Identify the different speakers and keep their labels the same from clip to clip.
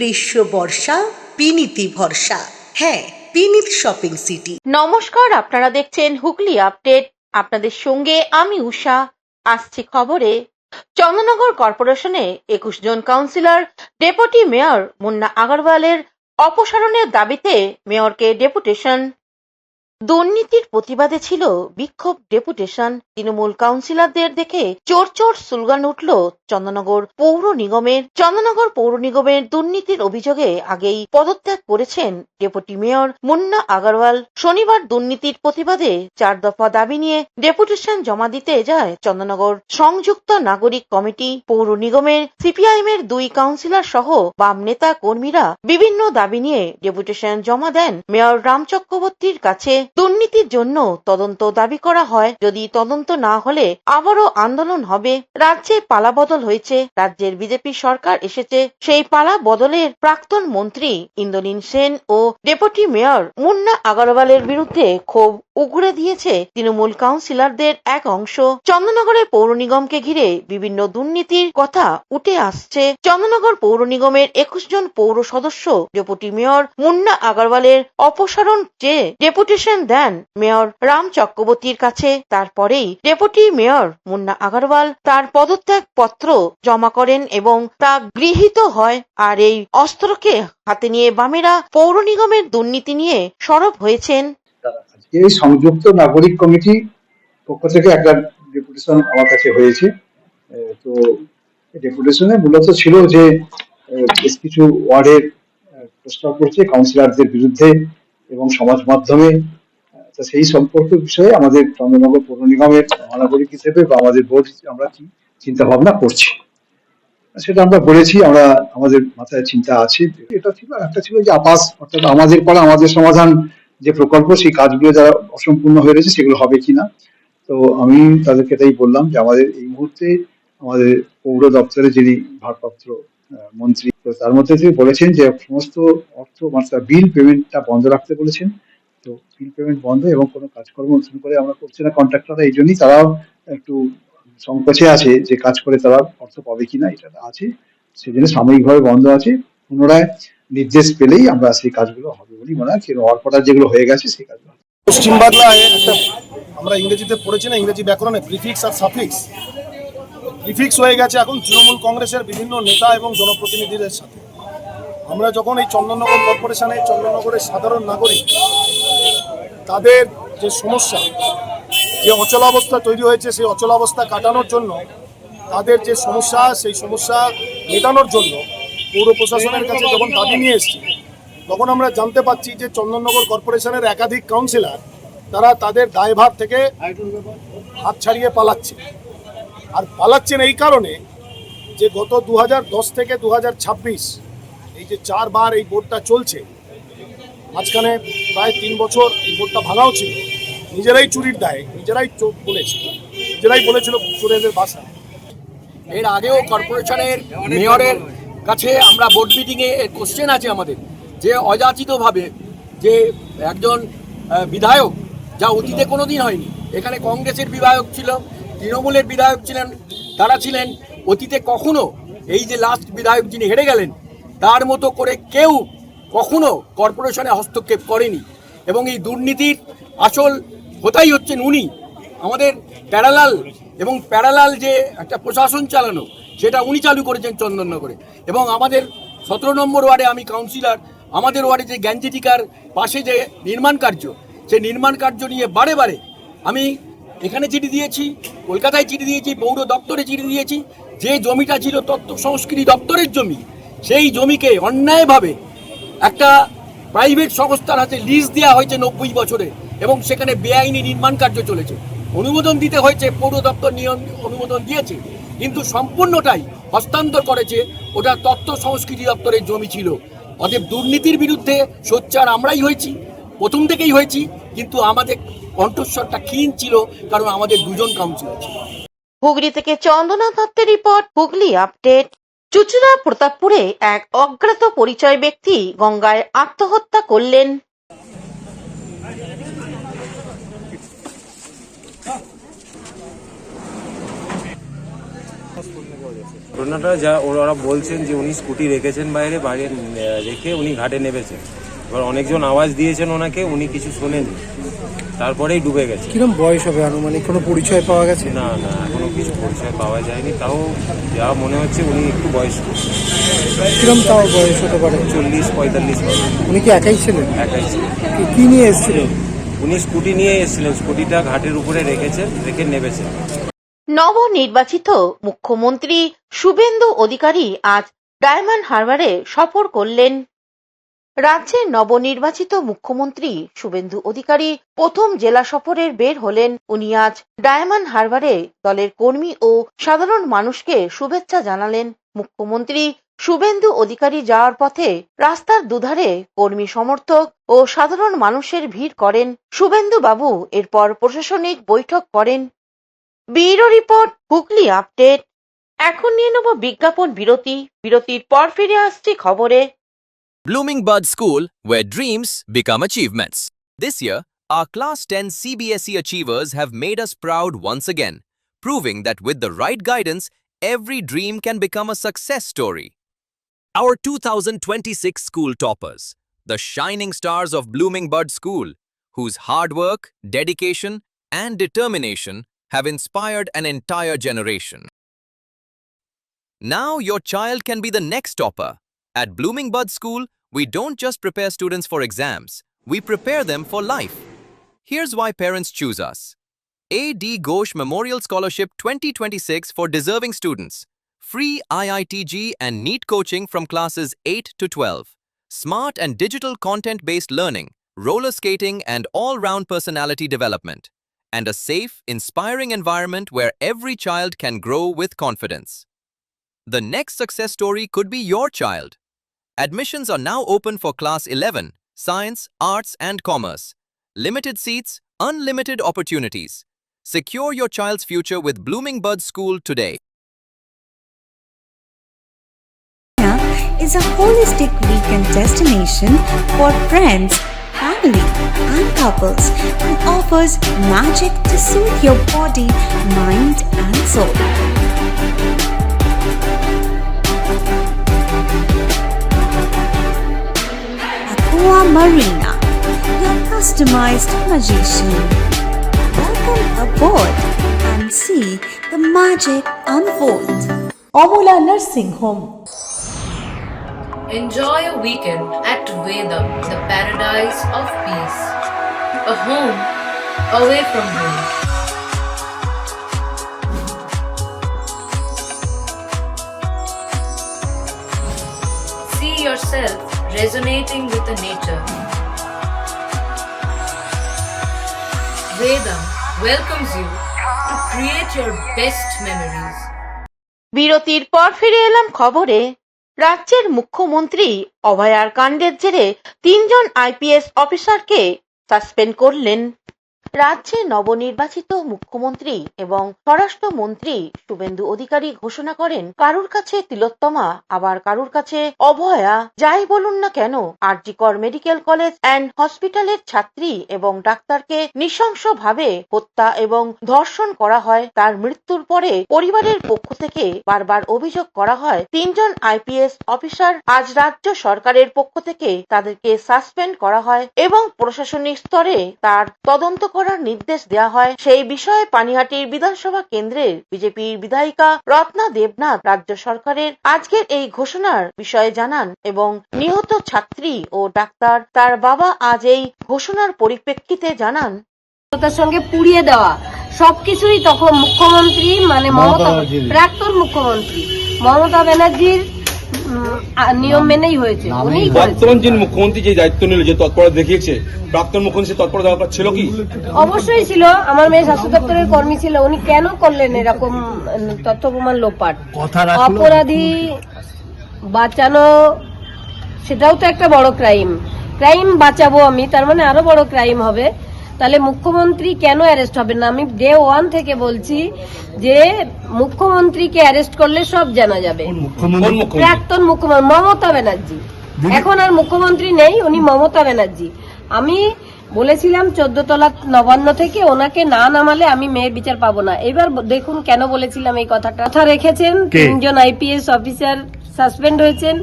Speaker 1: গ্রীষ্ম বর্ষা বিনীতি ভরসা। হ্যাঁ, বিনীত শপিং সিটি।
Speaker 2: নমস্কার, আপনারা দেখছেন হুগলি আপডেট। আপনাদের সঙ্গে আমি উষা। আসছি খবরে। চন্দননগর কর্পোরেশনে 21 জন কাউন্সিলর ডেপুটি মেয়র মুন্না আগরওয়ালের অপসারণের দাবিতে মেয়রকে ডেপুটেশন। দুর্নীতির প্রতিবাদে ছিল বিক্ষোভ ডেপুটেশন। তৃণমূল কাউন্সিলরদের দেখে চোর চোর স্লোগান উঠল চন্দননগর পৌর নিগমের দুর্নীতির অভিযোগে আগেই পদত্যাগ করেছেন ডেপুটি মেয়র মুন্না আগরওয়াল। শনিবার দুর্নীতির প্রতিবাদে 4 দফা দাবি নিয়ে ডেপুটেশন জমা দিতে যায় চন্দননগর সংযুক্ত নাগরিক কমিটি। পৌর নিগমের সিপিআইএম এর 2 কাউন্সিলর সহ বাম নেতা কর্মীরা বিভিন্ন দাবি নিয়ে ডেপুটেশন জমা দেন মেয়র রাম চক্রবর্তীর কাছে। দুর্নীতির জন্য তদন্ত দাবি করা হয়, যদি তদন্ত না হলে আবারও আন্দোলন হবে। রাজ্যে পালা বদল হয়েছে, রাজ্যের বিজেপি সরকার এসেছে। সেই পালা বদলের প্রাক্তন মন্ত্রী ইন্দ্রনীল সেন ও ডেপুটি মেয়র মুন্না আগরওয়ালের বিরুদ্ধে ক্ষোভ উগরে দিয়েছে তৃণমূল কাউন্সিলরদের এক অংশ। চন্দননগরের পৌর নিগমকে ঘিরে বিভিন্ন দুর্নীতির কথা উঠে আসছে। চন্দননগর পৌর নিগমের 21 জন পৌর সদস্য ডেপুটি মেয়র মুন্না আগরওয়ালের অপসারণ চেয়ে ডেপুটেশন দেন মেয়র রাম চক্রবর্তীর কাছে। তারপরেই ডেপুটি মেয়র মুন্না আগরওয়াল তার পদত্যাগ পত্র জমা করেন এবং তা গৃহীত হয়। আর এই অস্ত্রকে হাতে নিয়ে বামেরা পৌর নিগমের দুর্নীতি নিয়ে সরব হয়েছেন।
Speaker 3: এই সংযুক্ত নাগরিক কমিটি পক্ষ থেকে একটা ডেপুটেশন আমার কাছে হয়েছে। তো ডেপুটেশনে মূলত ছিল যে বেশ কিছু ওয়ার্ডের প্রস্তাব করছে কাউন্সিলরদের বিরুদ্ধে এবং সমাজ মাধ্যমে। সেই সম্পর্ক বিষয়ে আমাদের চন্দননগর পৌর নিগমের মহানগরিক হিসেবে বা আমাদের বোর্ড আমরা কি চিন্তা ভাবনা করছি সেটা আমরা বলেছি। আমরা আমাদের মাথায় চিন্তা আছে। এটা ছিল একটা ছিল যে আপাস, অর্থাৎ আমাদের পাড়া আমাদের সমাধান যে প্রকল্প, সেই কাজগুলো যারা অসম্পূর্ণ হয়ে রয়েছে সেগুলো হবে কিনা। তো আমি তাদেরকে তাই বললাম যে আমাদের এই মুহূর্তে আমাদের পৌর দপ্তরে যিনি ভারপ্রাপ্ত মন্ত্রী, তো তার মধ্যে তিনি বলেছেন যে সমস্ত অর্থ বিল পেমেন্টটা বন্ধ রাখতে বলেছেন। তো বিল পেমেন্ট বন্ধ এবং কোনো কাজকর্ম শুরু করে আমরা করছি না কন্ট্রাক্টররা, এই জন্যই তারাও একটু সংকোচে আছে যে কাজ করে তারা অর্থ পাবে কিনা, এটা আছে। সেজন্য সাময়িকভাবে বন্ধ আছে। পুনরায় নির্দেশ পেলেই আমরা সেই কাজগুলো হবে বলে মনে হয়। অর্পটা যেগুলো হয়ে গেছে সেই কাজগুলো।
Speaker 4: পশ্চিমবাংলায় একটা আমরা ইংরেজিতে পড়েছি না, ইংরেজি ব্যাকরণে প্রিফিক্স আর সাফিক্স। প্রিফিক্স হয়ে গেছে এখন তৃণমূল কংগ্রেসের বিভিন্ন নেতা এবং জনপ্রতিনিধিদের সাথে। আমরা যখন এই চন্দননগর কর্পোরেশনে চন্দননগরের সাধারণ নাগরিক তাদের যে সমস্যা, যে অচলাবস্থা তৈরি হয়েছে, সেই অচলাবস্থা কাটানোর জন্য, তাদের যে সমস্যা সেই সমস্যা মেটানোর জন্য পৌর প্রশাসনের কাছে যখন দাবি নিয়ে এসেছি, তখন আমরা জানতে পারছি যে চন্দননগর কর্পোরেশনের একাধিক কাউন্সিলর তারা তাদের দায়ভার থেকে হাত ছাড়িয়ে পালাচ্ছে। আর পালাচ্ছেন এই কারণে যে গত 2010 থেকে 2026 এই যে 4 বার এই বোর্ডটা চলছে, মাঝখানে প্রায় 3 বছর এই বোর্ডটা ভাঙাও ছিল। নিজেরাই চুরির দায়ে নিজেরাই বলেছিল চোরেদের বাসা।
Speaker 5: এর আগেও কর্পোরেশনের মেয়রের কাছে আমরা বোর্ড মিটিংয়ে কোশ্চেন আছে আমাদের, যে অযাচিতভাবে যে একজন বিধায়ক, যা অতীতে কোনোদিন হয়নি, এখানে কংগ্রেসের বিধায়ক ছিল, তৃণমূলের বিধায়ক ছিলেন, তারা ছিলেন অতীতে কখনো এই যে লাস্ট বিধায়ক যিনি হেরে গেলেন, তার মতো করে কেউ কখনো কর্পোরেশনে হস্তক্ষেপ করেনি। এবং এই দুর্নীতির আসল হোতাই হচ্ছেন উনি। আমাদের প্যারালাল যে একটা প্রশাসন চালানো, সেটা উনি চালু করেছেন চন্দননগরে। এবং আমাদের 17 নম্বর ওয়ার্ডে আমি কাউন্সিলর, আমাদের ওয়ার্ডে যে গ্যাঞ্জেটিকার পাশে যে নির্মাণ কার্য, সেই নির্মাণ কার্য নিয়ে বারে বারে আমি এখানে চিঠি দিয়েছি, কলকাতায় চিঠি দিয়েছি, পৌর দপ্তরে চিঠি দিয়েছি। যে জমিটা ছিল তথ্য সংস্কৃতি দপ্তরের জমি, সেই জমিকে অন্যায়ভাবে একটা প্রাইভেট সংস্থার হাতে লিজ দেওয়া হয়েছে 90 বছরে, এবং সেখানে বেআইনি নির্মাণ কার্য চলেছে। অনুমোদন দিতে হয়েছে, পৌর দপ্তর অনুমোদন দিয়েছে, কিন্তু সম্পূর্ণটাই হস্তান্তর করেছে, ওটা তথ্য সংস্কৃতি দপ্তরের জমি ছিল। অতএব দুর্নীতির বিরুদ্ধে সোচ্চার আমরাই হয়েছি, প্রথম থেকেই হয়েছি, কিন্তু আমাদের কণ্ঠস্বরটা ক্ষীণ ছিল, কারণ আমাদের 2 জন কাউন্সিলর ছিল।
Speaker 2: হুগলি থেকে চন্দনা দত্তের রিপোর্ট, হুগলি আপডেট। চুচুড়া প্রতাপপুরে এক অজ্ঞাত পরিচয় ব্যক্তি গঙ্গায় আত্মহত্যা করলেন।
Speaker 6: ঘটনাটা যা ওরা বলছেন যে উনি স্কুটি রেখেছেন বাইরে রেখে উনি ঘাটে নেমেছেন। এবার অনেকজন আওয়াজ দিয়েছেন ওনাকে, উনি কিছু শোনেননি, তারপরেই ডুবে গেছে।
Speaker 7: কিরকম বয়স হবে আনুমানিক, কোনো পরিচয় পাওয়া গেছে?
Speaker 6: না এখনো কিছু পরিচয় পাওয়া যায়নি, তাও যা মনে হচ্ছে উনি একটু বয়স্ক।
Speaker 7: কিরকম তাও বয়স হতে পারে?
Speaker 6: 40-45 হবে।
Speaker 7: উনি কি একাই ছিলেন?
Speaker 6: একাই ছিলেন।
Speaker 7: কি নিয়ে এসেছিলেন?
Speaker 6: উনি স্কুটি নিয়ে এসেছিলেন, স্কুটিটা ঘাটের উপরে রেখে নেমেছেন।
Speaker 2: নবনির্বাচিত মুখ্যমন্ত্রী শুভেন্দু অধিকারী আজ ডায়মন্ড হারবারে সফর করলেন। রাজ্যের নবনির্বাচিত মুখ্যমন্ত্রী শুভেন্দু অধিকারী প্রথম জেলা সফরের বের হলেন। উনি আজ ডায়মন্ড হারবারে দলের কর্মী ও সাধারণ মানুষকে শুভেচ্ছা জানালেন। মুখ্যমন্ত্রী শুভেন্দু অধিকারী যাওয়ার পথে রাস্তার দুধারে কর্মী সমর্থক ও সাধারণ মানুষের ভিড় করেন। শুভেন্দু বাবু এরপর প্রশাসনিক বৈঠক করেন। Bureau report, Hooghly update. এখন নিয়ে নেব বিজ্ঞাপন বিরতি। বিরতির পর ফিরে আসছি খবরে।
Speaker 8: Blooming Bud School, where dreams become achievements. This year, our Class 10 CBSE achievers have made us proud once again, proving that with the right guidance, every dream can become a success story. Our 2026 school toppers, the shining stars of Blooming Bud School, whose hard work, dedication, and determination have inspired an entire generation. Now your child can be the next topper. At Blooming Bud School, we don't just prepare students for exams, we prepare them for life. Here's why parents choose us. A.D. Ghosh Memorial Scholarship 2026 for deserving students. Free IITG and NEET coaching from classes 8 to 12. Smart and digital content-based learning, roller skating and all-round personality development. And a safe, inspiring environment where every child can grow with confidence. The next success story could be your child. Admissions are now open for Class 11, Science, Arts and Commerce. Limited seats, unlimited opportunities. Secure your child's future with Blooming Bud School today.
Speaker 9: Is a holistic weekend destination for friends, family and couples and offers magic to soothe your body, mind and soul. Aqua Marina, your customized magician. Welcome aboard and see the magic unfold.
Speaker 1: Amala nursing home.
Speaker 10: Enjoy a weekend at Vedam, the paradise of peace. A home away from home. See yourself resonating with the nature. Vedam welcomes you to create your best memories.
Speaker 2: বিরতির পর ফিরে এলাম খবরে। রাজ্যের মুখ্যমন্ত্রী অভয়ার কাণ্ডের জেরে 3 জন আইপিএস অফিসারকে সাসপেন্ড করলেন। রাজ্যে নবনির্বাচিত মুখ্যমন্ত্রী এবং স্বরাষ্ট্রমন্ত্রী শুভেন্দু অধিকারী ঘোষণা করেন, কারুর কাছে তিলোত্তমা আবার কারুর কাছে অভয়া। যাই বলুন না কেন, আরজি কর মেডিকেল কলেজ অ্যান্ড হসপিটালের ছাত্রী এবং ডাক্তারকে নৃশংসভাবে হত্যা এবং ধর্ষণ করা হয়। তার মৃত্যুর পরে পরিবারের পক্ষ থেকে বারবার অভিযোগ করা হয় 3 জন আইপিএস অফিসার। আজ রাজ্য সরকারের পক্ষ থেকে তাদেরকে সাসপেন্ড করা হয় এবং প্রশাসনিক স্তরে তার তদন্ত করার নির্দেশ দেওয়া হয়। সেই বিষয়ে পানিহাটির বিধানসভা কেন্দ্রের বিজেপির বিধায়িকা রত্না দেবনাথ রাজ্য সরকারের আজকের এই ঘোষণার বিষয়ে জানান এবং নিহত ছাত্রী ও ডাক্তার তার বাবা আজ এই ঘোষণার পরিপ্রেক্ষিতে জানান,
Speaker 11: তার সঙ্গে পুড়িয়ে দেওয়া সবকিছুই তখন মুখ্যমন্ত্রী মানে মমতা, প্রাক্তন মুখ্যমন্ত্রী মমতা ব্যানার্জির নিয়ম মেনেই হয়েছে।
Speaker 12: বর্তমান যিনি মুখ্যমন্ত্রী যে দায়িত্ব নিল, যে তৎপরতা দেখিয়েছে, প্রাক্তন মুখ্যমন্ত্রী তৎপরতা দরকার ছিল কি?
Speaker 11: অবশ্যই ছিল। আমার মেয়ে স্বাস্থ্য দপ্তরের কর্মী ছিল, উনি কেন করলেন এরকম তথ্য প্রমাণ লোপাট? অপরাধী বাঁচানো সেটাও তো একটা বড় ক্রাইম। ক্রাইম বাঁচাবো আমি, তার মানে আরো বড় ক্রাইম হবে। তাহলে মুখ্যমন্ত্রী কেন অ্যারেস্ট হবেন না? আমি ডে 1 থেকে বলছি যে মুখ্যমন্ত্রীকে অ্যারেস্ট করলে সব জানা যাবে। প্রাক্তন মুখ্যমন্ত্রী মমতা ব্যানার্জি, এখন আর মুখ্যমন্ত্রী নেই, উনি মমতা ব্যানার্জি। আমি বলেছিলাম 14 তলা নবান্ন থেকে ওনাকে না নামালে আমি মেয়ের বিচার পাবো না। এবার দেখুন কেন বলেছিলাম এই কথাটা। কথা রেখেছেন, 3 জন আইপিএস অফিসার সাসপেন্ড হয়েছেন,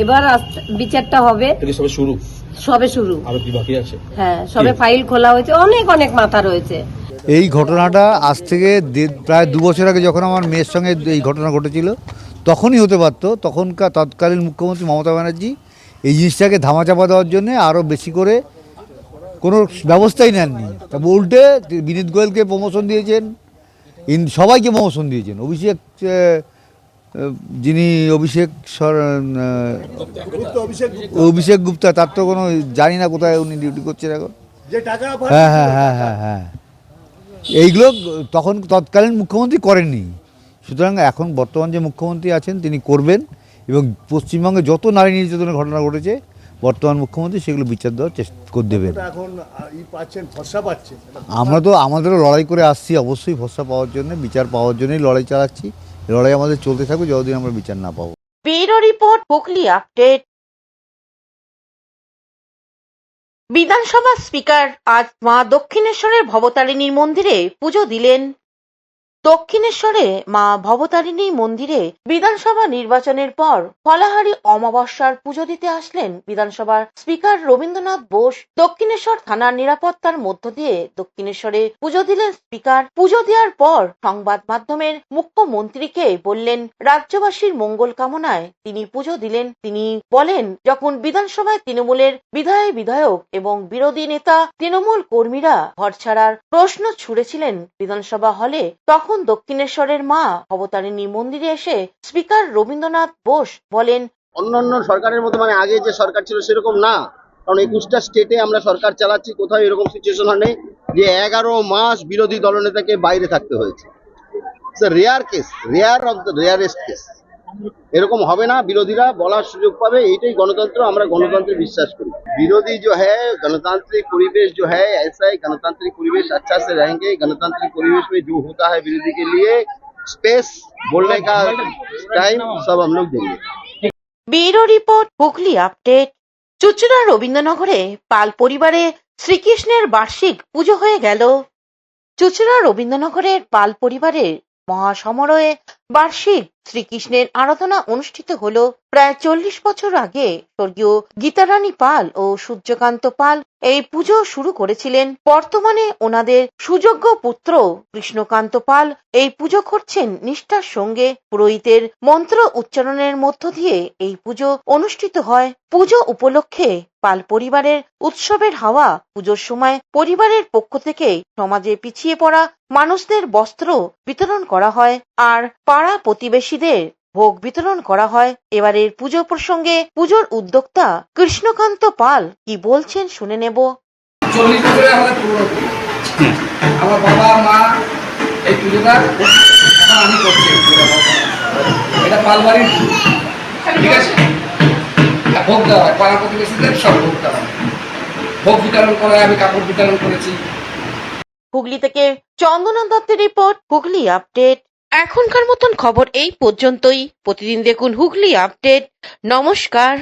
Speaker 11: এবার বিচারটা হবে। সবে শুরু,
Speaker 12: আরো কি বাকি আছে?
Speaker 11: হ্যাঁ, সবে ফাইল খোলা হয়েছে, অনেক অনেক মাথা রয়েছে।
Speaker 13: এই ঘটনাটা আজ থেকে প্রায় 2 বছর আগে যখন আমার মেয়ের সঙ্গে এই ঘটনা ঘটেছিল তখনই হতে পারতো। তখনকার তৎকালীন মুখ্যমন্ত্রী মমতা ব্যানার্জি এই জিনিসটাকে ধামাচাপা দেওয়ার জন্য আরও বেশি করে কোনো ব্যবস্থাই নেননি। তবে উল্টে বিনীত গোয়েলকে প্রমোশন দিয়েছেন, সবাইকে প্রমোশন দিয়েছেন। যিনি অভিষেক গুপ্তা, তার তো কোনো জানি না কোথায় উনি ডিউটি করছেন এখন। হ্যাঁ, এইগুলো তখন তৎকালীন মুখ্যমন্ত্রী করেননি। সুতরাং এখন বর্তমান যে মুখ্যমন্ত্রী আছেন তিনি করবেন, এবং পশ্চিমবঙ্গে যত নারী নির্যাতনের ঘটনা ঘটেছে বর্তমান মুখ্যমন্ত্রী সেগুলো বিচার দেওয়ার চেষ্টা করে দেবেন। আমরা তো আমাদেরও লড়াই করে আসছি, অবশ্যই ভরসা পাওয়ার জন্য, বিচার পাওয়ার জন্যই লড়াই চালাচ্ছি। লড়াই আমাদের চলতে থাকবে যতদিন আমরা বিচার না পাবো।
Speaker 2: Bureau report, Hooghly update. বিধানসভা স্পিকার আজ মা দক্ষিণেশ্বরের ভবতারিণীর মন্দিরে পুজো দিলেন। দক্ষিণেশ্বরে মা ভবতারিণী মন্দিরে বিধানসভা নির্বাচনের পর ফলাহারি অমাবস্যার পুজো দিতে আসলেন বিধানসভার স্পিকার রবীন্দ্রনাথ বোস। দক্ষিণেশ্বর থানার নিরাপত্তার মধ্য দিয়ে দক্ষিণেশ্বরে পুজো দিলেন স্পিকার। পুজো দেওয়ার পর সংবাদ মাধ্যমের মুখ্যমন্ত্রীকে বললেন রাজ্যবাসীর মঙ্গল কামনায় তিনি পুজো দিলেন। তিনি বলেন, যখন বিধানসভায় তৃণমূলের বিধায়ক এবং বিরোধী নেতা তৃণমূল কর্মীরা ঘর ছাড়ার প্রশ্ন ছুড়েছিলেন বিধানসভা হলে, তখন দক্ষিণেশ্বরের মা ভবতারিণী মন্দিরে এসে স্পিকার রবীন্দ্রনাথ বোস বলেন,
Speaker 14: অন্যান্য সরকারের মতো মানে আগে যে সরকার ছিল সেরকম না, কারণ 21টা স্টেটে আমরা সরকার চালাচ্ছি, কোথাও এরকম সিচুয়েশন হয়নি যে 11 মাস বিরোধী দলনেতাকে বাইরে থাকতে হয়েছে। Rare case, rare of the rarest case. এরকম হবে না, বিরোধীরা বলার সুযোগ পাবে, এইটাই গণতন্ত্র। আমরা গণতন্ত্রে বিশ্বাস করি। বিरोधी जो है गणतांत्रिक परिवेश जो है ऐसा है, गणतांत्रिक परिवेश अच्छा से रहेंगे। गणतांत्रिक परिवेश में जो होता है विरोधी के लिए स्पेस, बोलने का टाइम सब हम लोग देंगे।
Speaker 2: Bureau report, Hooghly update. চুঁচুড়া রবীন্দ্রনগরে পাল পরিবারে শ্রীকৃষ্ণের বার্ষিক পুজো হয়ে গেল। চুঁচুড়া রবীন্দ্রনগরের পাল পরিবারের মহাসমারোহে বার্ষিক শ্রীকৃষ্ণের আরাধনা অনুষ্ঠিত হল। প্রায় 40 বছর আগে স্বর্গীয় গীতারানী পাল ও সূর্যকান্ত পাল এই পুজো শুরু করেছিলেন। বর্তমানে ওনাদের সুযোগ্য পুত্র কৃষ্ণকান্ত পাল এই পুজো করছেন নিষ্ঠার সঙ্গে। পুরোহিতের মন্ত্র উচ্চারণের মধ্য দিয়ে এই পুজো অনুষ্ঠিত হয়। পুজো উপলক্ষে পাল পরিবারের উৎসবের হাওয়া। পুজোর সময় পরিবারের পক্ষ থেকে সমাজে পিছিয়ে পড়া মানুষদের বস্ত্র বিতরণ করা হয় আর পাড়া প্রতিবেশীদের ভোগ বিতরণ করা হয়। এবারের পুজো প্রসঙ্গে পুজোর উদ্যোক্তা কৃষ্ণকান্ত পাল কি বলছেন শুনে নেব।
Speaker 15: 40 বছরে আমাদের পুরনো পুজো, আমার বাবা মা এই পুজোটা এখন আমি করছি। এটা পালবাড়ির পুজো, ঠিক আছে। ভোগ দেওয়া হয়, পাড়া প্রতিবেশীদের সব ভোগ দেওয়া হয়, ভোগ বিতরণ করা হয়। আমি কাপড় বিতরণ করেছি।
Speaker 2: হুগলি থেকে চন্দনা দত্তের রিপোর্ট, হুগলি আপডেট। এখনকার মতন খবর এই পর্যন্তই। প্রতিদিন দেখুন হুগলি আপডেট। নমস্কার।